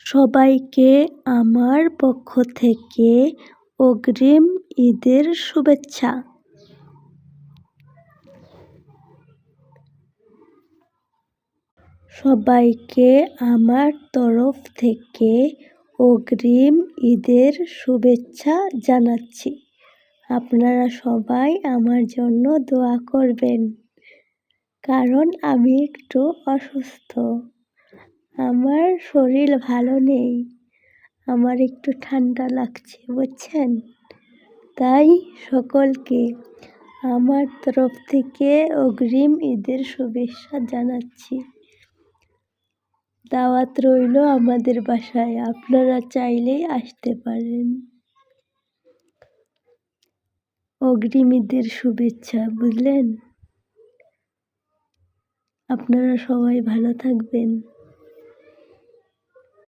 সবাইকে আমার পক্ষ থেকে অগ্রিম ঈদের শুভেচ্ছা। সবাইকে আমার তরফ থেকে অগ্রিম ঈদের শুভেচ্ছা জানাচ্ছি। আপনারা সবাই আমার জন্য দোয়া করবেন, কারণ আমি একটু অসুস্থ। আমার শরীর ভালো নেই, আমার একটু ঠান্ডা লাগছে, বুঝছেন? তাই সকলকে আমার তরফ থেকে অগ্রিম ঈদের শুভেচ্ছা জানাচ্ছি। দাওয়াত রইল আমাদের বাসায়, আপনারা চাইলেই আসতে পারেন। অগ্রিম ঈদের শুভেচ্ছা, বুঝলেন? আপনারা সবাই ভালো থাকবেন।